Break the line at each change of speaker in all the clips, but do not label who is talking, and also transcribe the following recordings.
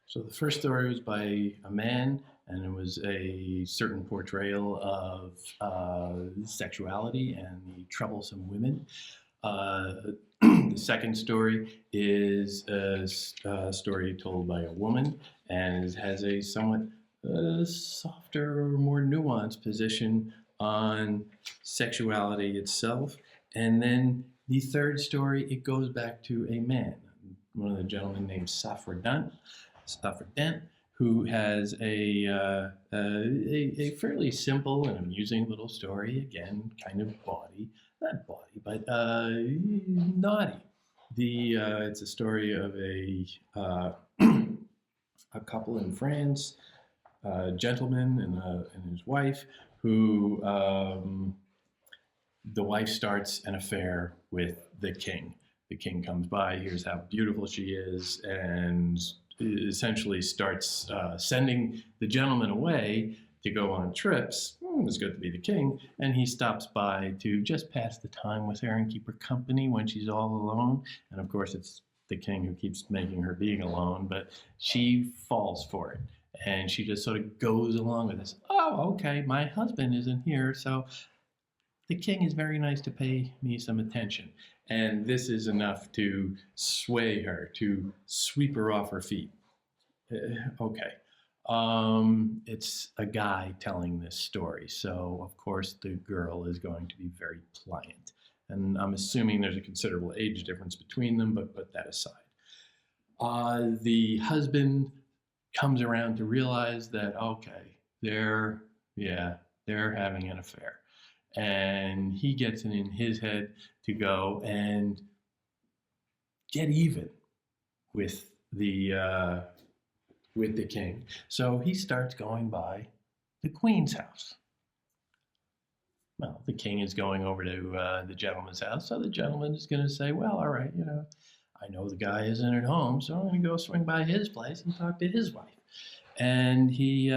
So the first story was by a man, and it was a certain portrayal of sexuality and the troublesome women. Uh, the second story is a story told by a woman and has a somewhat softer, more nuanced position on sexuality itself. And then the third story, it goes back to a man, one of the gentlemen named Dent, who has a fairly simple and amusing little story. Again, kind of not bawdy, but naughty. It's a story of a couple in France, a gentleman and his wife, who the wife starts an affair with the king. The king comes by, hears how beautiful she is, and essentially starts sending the gentleman away to go on trips. It's good to be the king. And he stops by to just pass the time with her and keep her company when she's all alone. And of course, it's the king who keeps making her being alone, but she falls for it. And she just sort of goes along with this. Oh, okay, my husband isn't here, so the king is very nice to pay me some attention. And this is enough to sway her, to sweep her off her feet. Okay. It's a guy telling this story, so of course the girl is going to be very pliant. And I'm assuming there's a considerable age difference between them, but put that aside. The husband comes around to realize that, okay, they're having an affair. And he gets it in his head to go and get even with the king. So he starts going by the queen's house. Well, the king is going over to the gentleman's house, so the gentleman is going to say, well, all right, I know the guy isn't at home, so I'm going to go swing by his place and talk to his wife. And he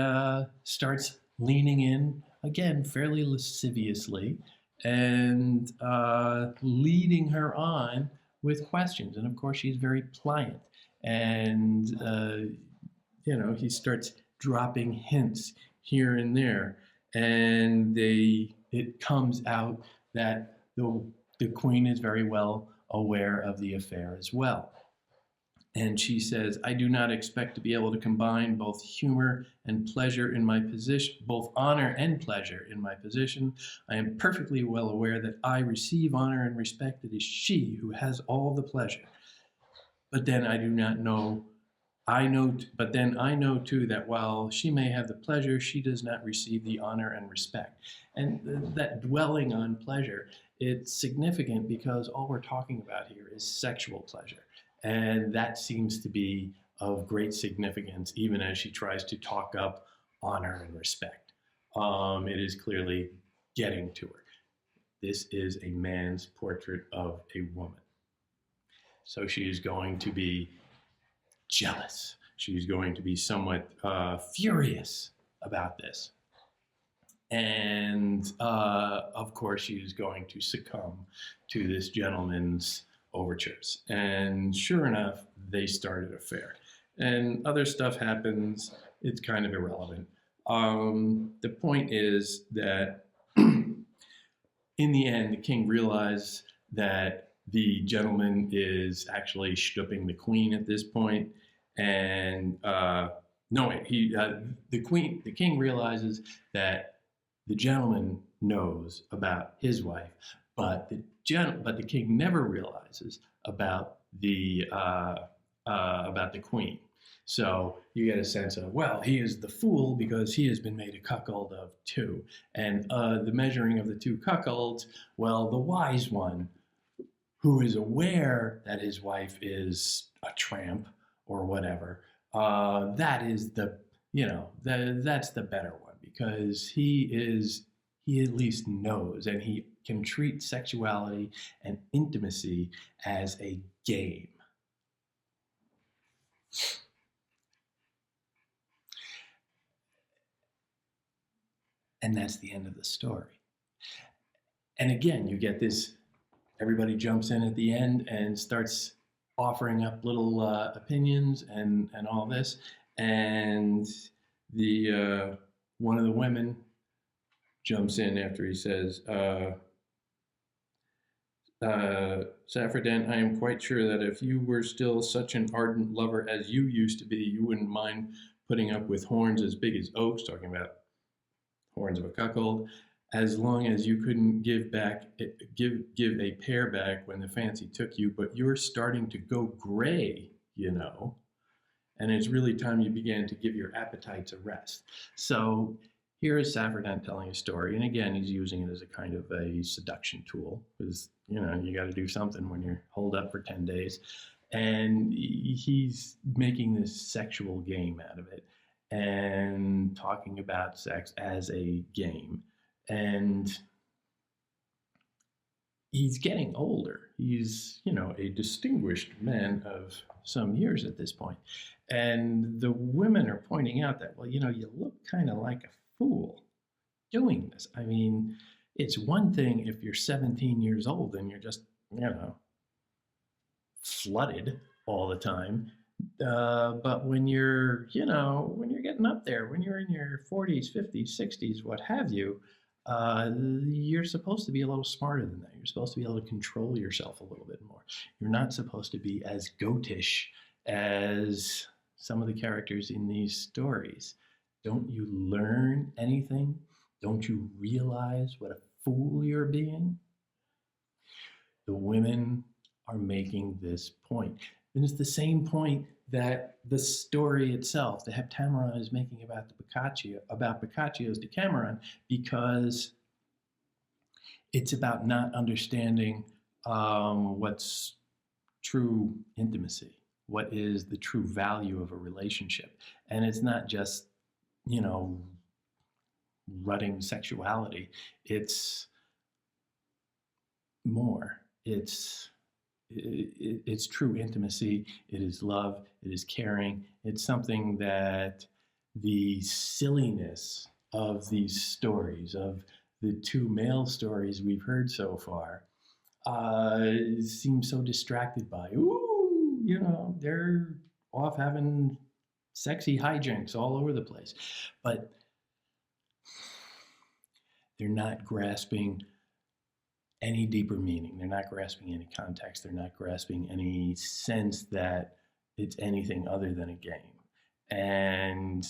starts leaning in, again, fairly lasciviously, and leading her on with questions. And of course, she's very pliant. And, he starts dropping hints here and there. And it comes out that the queen is very well aware of the affair as well. And she says, I do not expect to be able to combine both humor and pleasure in my position, both honor and pleasure in my position. I am perfectly well aware that I receive honor and respect. It is she who has all the pleasure. But then I do not know, but then I know too that while she may have the pleasure, she does not receive the honor and respect. And that dwelling on pleasure, it's significant because all we're talking about here is sexual pleasure. And that seems to be of great significance, even as she tries to talk up honor and respect. It is clearly getting to her. This is a man's portrait of a woman. So she is going to be jealous. She's going to be somewhat furious about this. And of course, she's going to succumb to this gentleman's overtures. And sure enough, they start an affair. And other stuff happens. It's kind of irrelevant. The point is that in the end, the king realized that the gentleman is actually stooping the queen at this point. And the king realizes that the gentleman knows about his wife, but the king never realizes about the queen. So you get a sense of, well, he is the fool because he has been made a cuckold of two. And the measuring of the two cuckolds, well, the wise one, who is aware that his wife is a tramp or whatever, that is that's the better one, because he at least knows, and he can treat sexuality and intimacy as a game. And that's the end of the story. And again, you get this, everybody jumps in at the end and starts offering up little opinions and all this. And the one of the women jumps in after he says, Saffredent, I am quite sure that if you were still such an ardent lover as you used to be, you wouldn't mind putting up with horns as big as oaks, talking about horns of a cuckold, as long as you couldn't give a pair back when the fancy took you. But you're starting to go gray, you know, and it's really time you began to give your appetites a rest. So here is Saffredent telling a story, and again, he's using it as a kind of a seduction tool because you know you got to do something when you're holed up for 10 days, and he's making this sexual game out of it and talking about sex as a game, and he's getting older. He's, you know, a distinguished man of some years at this point. And the women are pointing out that, well, you know, you look kind of like a fool doing this. I mean, it's one thing if you're 17 years old and you're just, you know, flooded all the time. But when you're, you know, when you're getting up there, when you're in your 40s, 50s, 60s, what have you, you're supposed to be a little smarter than that. You're supposed to be able to control yourself a little bit more. You're not supposed to be as goatish as some of the characters in these stories. Don't you learn anything? Don't you realize what a fool you're being? The women are making this point. And it's the same point that the story itself, the Heptameron, is making about Boccaccio's Decameron, because it's about not understanding what's true intimacy, what is the true value of a relationship. And it's not just, you know, rutting sexuality. It's more. It's true intimacy. It is love. It is caring. It's something that the silliness of these stories, of the two male stories we've heard so far, seem so distracted by. Ooh, you know, they're off having sexy hijinks all over the place. But they're not grasping any deeper meaning. They're not grasping any context. They're not grasping any sense that it's anything other than a game. And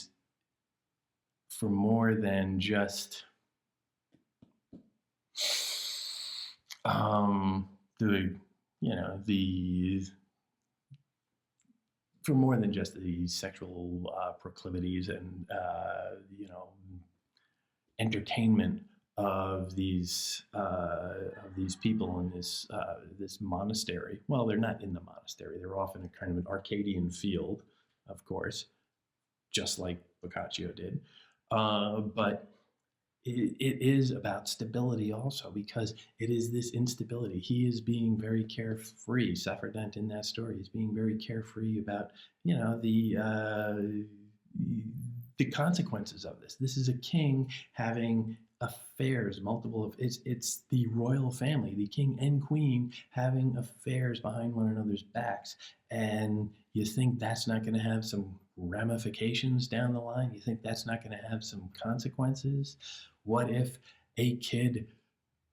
for more than just the, you know, the, for more than just the sexual proclivities and, you know, entertainment of these people in this monastery. Well, they're not in the monastery. They're off in a kind of an Arcadian field, of course, just like Boccaccio did. But it is about stability also, because it is this instability. He is being very carefree. Saffredent in that story is being very carefree about, you know, the consequences of this. This is a king having affairs, multiple of it's the royal family, the king and queen having affairs behind one another's backs, and you think that's not going to have some ramifications down the line? You think that's not going to have some consequences? What if a kid?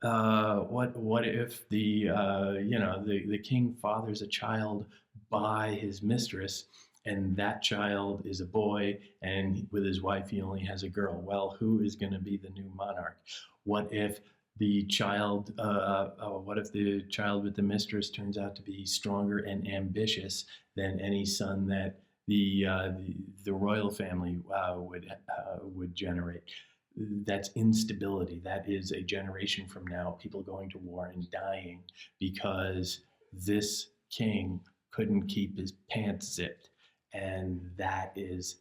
What if the you know, the king fathers a child by his mistress, and that child is a boy, and with his wife he only has a girl? Well, who is going to be the new monarch? What if the child with the mistress turns out to be stronger and ambitious than any son that the royal family would generate? That's instability. That is a generation from now, people going to war and dying because this king couldn't keep his pants zipped. And that is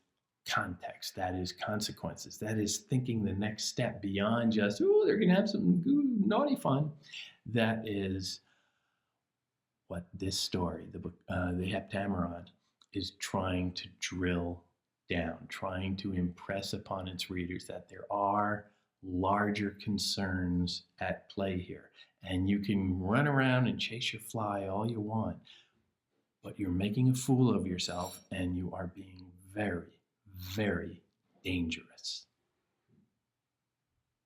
context. That is consequences. That is thinking the next step beyond just, oh, they're going to have some naughty fun. That is what this story, the Heptameron, is trying to drill down, trying to impress upon its readers that there are larger concerns at play here. And you can run around and chase your fly all you want, but you're making a fool of yourself, and you are being very, very dangerous.